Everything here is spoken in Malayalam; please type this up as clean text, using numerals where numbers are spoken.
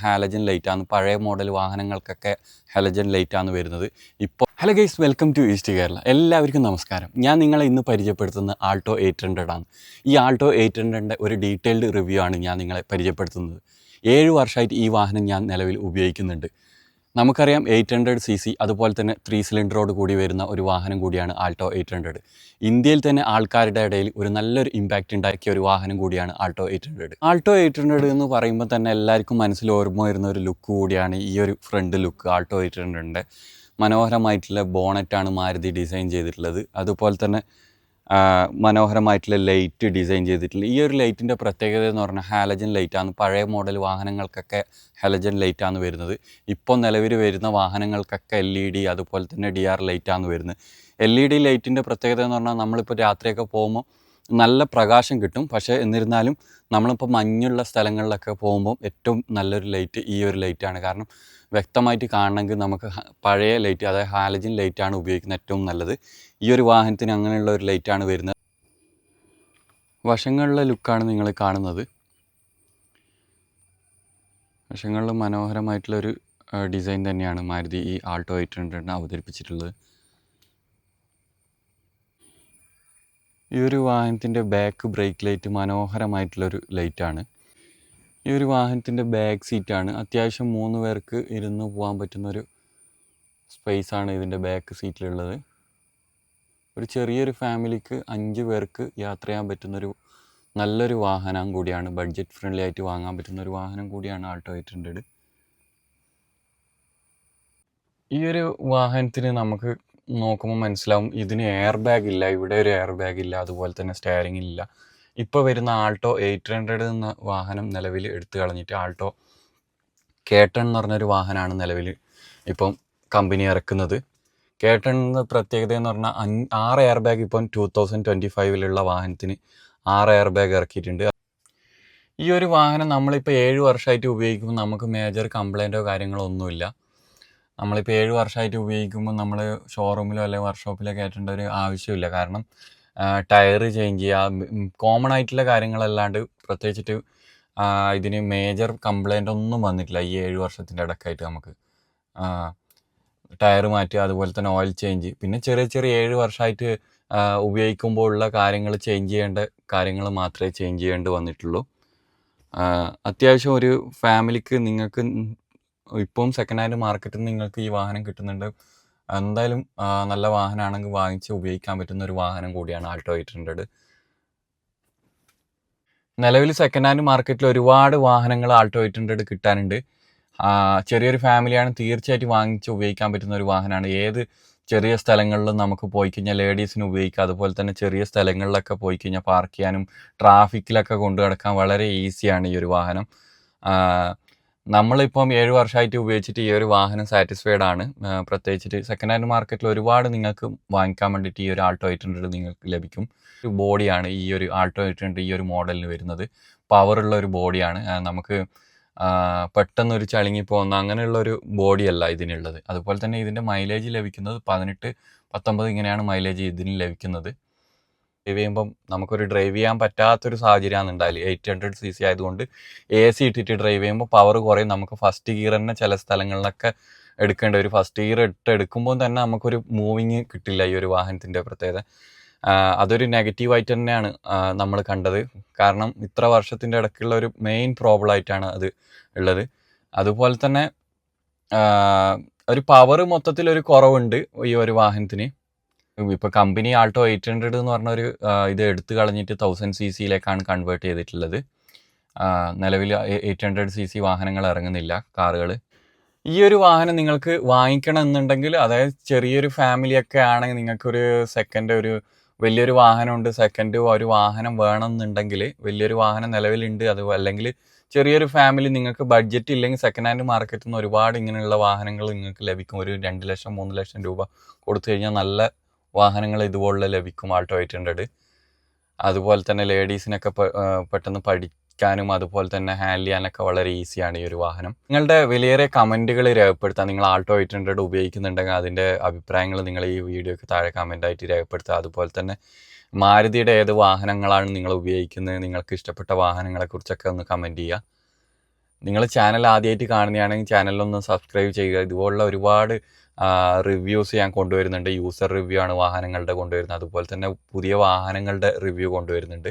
ഹാലജൻ ലൈറ്റാണ് പഴയ മോഡൽ വാഹനങ്ങൾക്കൊക്കെ ഹാലജൻ ലൈറ്റാണ് വരുന്നത് ഇപ്പോൾ. Hello guys, welcome to East Kerala. എല്ലാവർക്കും നമസ്കാരം. ഞാൻ നിങ്ങളെ ഇന്ന് പരിചയപ്പെടുത്തുന്നത് ആൾട്ടോ 800 ആണ്. ഈ ആൾട്ടോ 800ൻ്റെ ഒരു ഡീറ്റെയിൽഡ് റിവ്യൂ ആണ് ഞാൻ നിങ്ങളെ പരിചയപ്പെടുത്തുന്നത്. 7 വർഷമായിട്ട് ഈ വാഹനം ഞാൻ നിലവിൽ ഉപയോഗിക്കുന്നുണ്ട്. നമുക്കറിയാം 800cc അതുപോലെ തന്നെ 3 സിലിണ്ടറോട് കൂടി വരുന്ന ഒരു വാഹനം കൂടിയാണ് ആൾട്ടോ 800. ഇന്ത്യയിൽ തന്നെ ആൾക്കാരുടെ ഇടയിൽ ഒരു നല്ലൊരു ഇമ്പാക്റ്റ് ഉണ്ടാക്കിയ ഒരു വാഹനം കൂടിയാണ് ആൾട്ടോ 800. ആൾട്ടോ 800 എന്ന് പറയുമ്പോൾ തന്നെ എല്ലാവർക്കും മനസ്സിൽ ഓർമ്മ വരുന്ന ഒരു ലുക്ക് കൂടിയാണ് ഈ ഒരു ഫ്രണ്ട് ലുക്ക്. ആൾട്ടോ 800ൻ്റെ മനോഹരമായിട്ടുള്ള ബോണറ്റാണ് മാരുതി ഡിസൈൻ ചെയ്തിട്ടുള്ളത്. അതുപോലെ തന്നെ മനോഹരമായിട്ടുള്ള ലൈറ്റ് ഡിസൈൻ ചെയ്തിട്ടുള്ളത്. ഈ ഒരു ലൈറ്റിൻ്റെ പ്രത്യേകത എന്ന് പറഞ്ഞാൽ ഹാലജൻ ലൈറ്റാണ്. പഴയ മോഡൽ വാഹനങ്ങൾക്കൊക്കെ ഹാലജൻ ലൈറ്റാണ് വരുന്നത്. ഇപ്പോൾ നിലവിൽ വരുന്ന വാഹനങ്ങൾക്കൊക്കെ LED അതുപോലെ തന്നെ DR ലൈറ്റാണ് വരുന്നത്. LED ലൈറ്റിൻ്റെ പ്രത്യേകത എന്ന് പറഞ്ഞാൽ നമ്മളിപ്പോൾ രാത്രിയൊക്കെ പോകുമ്പോൾ നല്ല പ്രകാശം കിട്ടും. പക്ഷേ എന്നിരുന്നാലും നമ്മളിപ്പോൾ മഞ്ഞുള്ള സ്ഥലങ്ങളിലൊക്കെ പോകുമ്പോൾ ഏറ്റവും നല്ലൊരു ലൈറ്റ് ഈ ഒരു ലൈറ്റാണ്. കാരണം വ്യക്തമായിട്ട് കാണണമെങ്കിൽ നമുക്ക് പഴയ ലൈറ്റ്, അതായത് ഹാലജൻ ലൈറ്റാണ് ഉപയോഗിക്കുന്നത് ഏറ്റവും നല്ലത്. ഈ ഒരു വാഹനത്തിന് അങ്ങനെയുള്ള ഒരു ലൈറ്റാണ് വരുന്നത്. വശങ്ങളിലെ ലുക്കാണ് നിങ്ങൾ കാണുന്നത്. വശങ്ങളിൽ മനോഹരമായിട്ടുള്ളൊരു ഡിസൈൻ തന്നെയാണ് മാരുതി ഈ ആൾട്ടോ 800 അവതരിപ്പിച്ചിട്ടുള്ളത്. ഈ ഒരു വാഹനത്തിൻ്റെ ബാക്ക് ബ്രേക്ക് ലൈറ്റ് മനോഹരമായിട്ടുള്ളൊരു ലൈറ്റാണ്. ഈ ഒരു വാഹനത്തിൻ്റെ ബാക്ക് സീറ്റാണ്. അത്യാവശ്യം 3 പേർക്ക് ഇരുന്ന് പോകാൻ പറ്റുന്നൊരു സ്പേസാണ് ഇതിൻ്റെ ബാക്ക് സീറ്റിലുള്ളത്. ഒരു ചെറിയൊരു ഫാമിലിക്ക് 5 പേർക്ക് യാത്ര ചെയ്യാൻ പറ്റുന്നൊരു നല്ലൊരു വാഹനം കൂടിയാണ്. ബഡ്ജറ്റ് ഫ്രണ്ട്ലി ആയിട്ട് വാങ്ങാൻ പറ്റുന്നൊരു വാഹനം കൂടിയാണ് ആൾട്ടോ 800. ഈ ഒരു വാഹനത്തിന് നമുക്ക് നോക്കുമ്പോൾ മനസ്സിലാവും ഇതിന് എയർ ബാഗ് ഇല്ല. ഇവിടെ ഒരു എയർ ബാഗ് ഇല്ല. അതുപോലെ തന്നെ സ്റ്റെയറിംഗ് ഇല്ല. ഇപ്പോൾ വരുന്ന ആൾട്ടോ 800 എന്ന വാഹനം നിലവിൽ എടുത്തു കളഞ്ഞിട്ട് ആൾട്ടോ K10 എന്ന് പറഞ്ഞൊരു വാഹനമാണ് നിലവിൽ ഇപ്പം കമ്പനി ഇറക്കുന്നത്. K10 എന്ന പ്രത്യേകത എന്ന് പറഞ്ഞാൽ 6 എയർ ബാഗ് ഇപ്പം 2025 വാഹനത്തിന് 6 എയർ ബാഗ് ഇറക്കിയിട്ടുണ്ട്. ഈ ഒരു വാഹനം നമ്മളിപ്പോൾ 7 വർഷമായിട്ട് ഉപയോഗിക്കുമ്പോൾ നമുക്ക് മേജർ കംപ്ലൈൻറ്റോ കാര്യങ്ങളോ ഒന്നുമില്ല. നമ്മളിപ്പോൾ 7 വർഷമായിട്ട് ഉപയോഗിക്കുമ്പോൾ നമ്മൾ ഷോറൂമിലോ അല്ലെങ്കിൽ വർക്ക്ഷോപ്പിലോ കയറ്റേണ്ട ഒരു ആവശ്യമില്ല. കാരണം ടയർ ചേഞ്ച് ചെയ്യുക, കോമൺ ആയിട്ടുള്ള കാര്യങ്ങളല്ലാണ്ട് പ്രത്യേകിച്ചിട്ട് ഇതിന് മേജർ കംപ്ലൈൻ്റ് ഒന്നും വന്നിട്ടില്ല. ഈ 7 വർഷത്തിൻ്റെ ഇടയ്ക്കായിട്ട് നമുക്ക് ടയർ മാറ്റുക, അതുപോലെ തന്നെ ഓയിൽ ചേഞ്ച്, പിന്നെ ചെറിയ ചെറിയ 7 വർഷമായിട്ട് ഉപയോഗിക്കുമ്പോൾ ഉള്ള കാര്യങ്ങൾ ചേഞ്ച് ചെയ്യേണ്ട കാര്യങ്ങൾ മാത്രമേ ചേഞ്ച് ചെയ്യേണ്ടി വന്നിട്ടുള്ളൂ. അത്യാവശ്യം ഒരു ഫാമിലിക്ക് നിങ്ങൾക്ക് ഇപ്പം സെക്കൻഡ് ഹാൻഡ് മാർക്കറ്റിൽ നിന്ന് നിങ്ങൾക്ക് ഈ വാഹനം കിട്ടുന്നുണ്ട്. എന്തായാലും നല്ല വാഹനമാണെങ്കിൽ വാങ്ങിച്ച് ഉപയോഗിക്കാൻ പറ്റുന്ന ഒരു വാഹനം കൂടിയാണ് ആൾട്ടോ 800. നിലവിൽ സെക്കൻഡ് ഹാൻഡ് മാർക്കറ്റിൽ ഒരുപാട് വാഹനങ്ങൾ ആൾട്ടോ 800 കിട്ടാനുണ്ട്. ചെറിയൊരു ഫാമിലിയാണ് തീർച്ചയായിട്ടും വാങ്ങിച്ച് ഉപയോഗിക്കാൻ പറ്റുന്ന ഒരു വാഹനമാണ്. ഏത് ചെറിയ സ്ഥലങ്ങളിലും നമുക്ക് പോയി കഴിഞ്ഞാൽ ലേഡീസിന് ഉപയോഗിക്കാം. അതുപോലെ തന്നെ ചെറിയ സ്ഥലങ്ങളിലൊക്കെ പോയി കഴിഞ്ഞാൽ പാർക്ക് ചെയ്യാനും ട്രാഫിക്കിലൊക്കെ കൊണ്ടു നടക്കാൻ വളരെ ഈസിയാണ് ഈ ഒരു വാഹനം. നമ്മളിപ്പം 7 വർഷമായിട്ട് ഉപയോഗിച്ചിട്ട് ഈ ഒരു വാഹനം സാറ്റിസ്ഫൈഡ് ആണ്. പ്രത്യേകിച്ചിട്ട് സെക്കൻഡ് ഹാൻഡ് മാർക്കറ്റിൽ ഒരുപാട് നിങ്ങൾക്ക് വാങ്ങിക്കാൻ വേണ്ടിയിട്ട് ഈ ഒരു ആൾട്ടോ 800 നിങ്ങൾക്ക് ലഭിക്കും. ഒരു ബോഡിയാണ് ഈ ഒരു ആൾട്ടോ 800 ഈ ഒരു മോഡലിന് വരുന്നത്. പവറുള്ള ഒരു ബോഡിയാണ്. നമുക്ക് പെട്ടെന്നൊരു ചളുങ്ങി പോകുന്ന അങ്ങനെയുള്ളൊരു ബോഡിയല്ല ഇതിനുള്ളത്. അതുപോലെ തന്നെ ഇതിൻ്റെ മൈലേജ് ലഭിക്കുന്നത് 18-19 ഇങ്ങനെയാണ് മൈലേജ് ഇതിന് ലഭിക്കുന്നത്. ഡ്രൈവ് ചെയ്യുമ്പം നമുക്കൊരു ഡ്രൈവ് ചെയ്യാൻ പറ്റാത്തൊരു സാഹചര്യമാണ് ഉണ്ടാവില്ല. 800cc ആയതുകൊണ്ട് AC ഇട്ടിട്ട് ഡ്രൈവ് ചെയ്യുമ്പോൾ പവർ കുറയും. നമുക്ക് ഫസ്റ്റ് ഗിയർ തന്നെ ചില സ്ഥലങ്ങളിലൊക്കെ എടുക്കേണ്ട ഒരു ഫസ്റ്റ് ഗിയർ എടുക്കുമ്പോൾ തന്നെ നമുക്കൊരു മൂവിങ് കിട്ടില്ല. ഈ ഒരു വാഹനത്തിൻ്റെ പ്രത്യേകത അതൊരു നെഗറ്റീവായിട്ട് തന്നെയാണ് നമ്മൾ കണ്ടത്. കാരണം ഇത്ര വർഷത്തിൻ്റെ ഇടയ്ക്കുള്ള ഒരു മെയിൻ പ്രോബ്ലം ആയിട്ടാണ് അത് ഉള്ളത്. അതുപോലെ തന്നെ ഒരു പവർ മൊത്തത്തിലൊരു കുറവുണ്ട് ഈ ഒരു വാഹനത്തിന്. ഇപ്പോൾ കമ്പനി ആൾട്ടോ 800 എന്ന് പറഞ്ഞൊരു ഇത് എടുത്തു കളഞ്ഞിട്ട് 1000cc കൺവേർട്ട് ചെയ്തിട്ടുള്ളത്. നിലവിൽ 800cc വാഹനങ്ങൾ ഇറങ്ങുന്നില്ല, കാറുകൾ. ഈ ഒരു വാഹനം നിങ്ങൾക്ക് വാങ്ങിക്കണം എന്നുണ്ടെങ്കിൽ, അതായത് ചെറിയൊരു ഫാമിലിയൊക്കെ ആണെങ്കിൽ നിങ്ങൾക്കൊരു ഒരു വലിയൊരു വാഹനമുണ്ട്, സെക്കൻഡ് ഒരു വാഹനം വേണമെന്നുണ്ടെങ്കിൽ വലിയൊരു വാഹനം നിലവിലുണ്ട്. അത് അല്ലെങ്കിൽ ചെറിയൊരു ഫാമിലി നിങ്ങൾക്ക് ബഡ്ജറ്റ് ഇല്ലെങ്കിൽ സെക്കൻഡ് ഹാൻഡ് മാർക്കറ്റിൽ നിന്ന് ഒരുപാട് ഇങ്ങനെയുള്ള വാഹനങ്ങൾ നിങ്ങൾക്ക് ലഭിക്കും. ഒരു 2 ലക്ഷം 3 ലക്ഷം രൂപ കൊടുത്തു കഴിഞ്ഞാൽ നല്ല വാഹനങ്ങൾ ഇതുപോലുള്ള ലഭിക്കും ആൾട്ടോ 800. അതുപോലെ തന്നെ ലേഡീസിനൊക്കെ പെട്ടെന്ന് പഠിക്കാനും അതുപോലെ തന്നെ ഹാൻഡിൽ ചെയ്യാനൊക്കെ വളരെ ഈസിയാണ് ഈ ഒരു വാഹനം. നിങ്ങളുടെ വിലയേറിയ കമൻറ്റുകൾ രേഖപ്പെടുത്താം. നിങ്ങൾ ആൾട്ടോ 800 ഉപയോഗിക്കുന്നുണ്ടെങ്കിൽ അതിൻ്റെ അഭിപ്രായങ്ങൾ നിങ്ങൾ ഈ വീഡിയോയ്ക്ക് താഴെ കമൻറ്റായിട്ട് രേഖപ്പെടുത്തുക. അതുപോലെ തന്നെ മാരുതിയുടെ ഏത് വാഹനങ്ങളാണ് നിങ്ങൾ ഉപയോഗിക്കുന്നത്, നിങ്ങൾക്ക് ഇഷ്ടപ്പെട്ട വാഹനങ്ങളെക്കുറിച്ചൊക്കെ ഒന്ന് കമൻറ്റ് ചെയ്യുക. നിങ്ങൾ ചാനൽ ആദ്യമായിട്ട് കാണുന്നതാണെങ്കിൽ ചാനലൊന്ന് സബ്സ്ക്രൈബ് ചെയ്യുക. ഇതുപോലുള്ള ഒരുപാട് റിവ്യൂസ് ഞാൻ കൊണ്ടുവരുന്നുണ്ട്. യൂസർ റിവ്യൂ ആണ് വാഹനങ്ങളുടെ കൊണ്ടുവരുന്നത്. അതുപോലെ തന്നെ പുതിയ വാഹനങ്ങളുടെ റിവ്യൂ കൊണ്ടുവരുന്നുണ്ട്.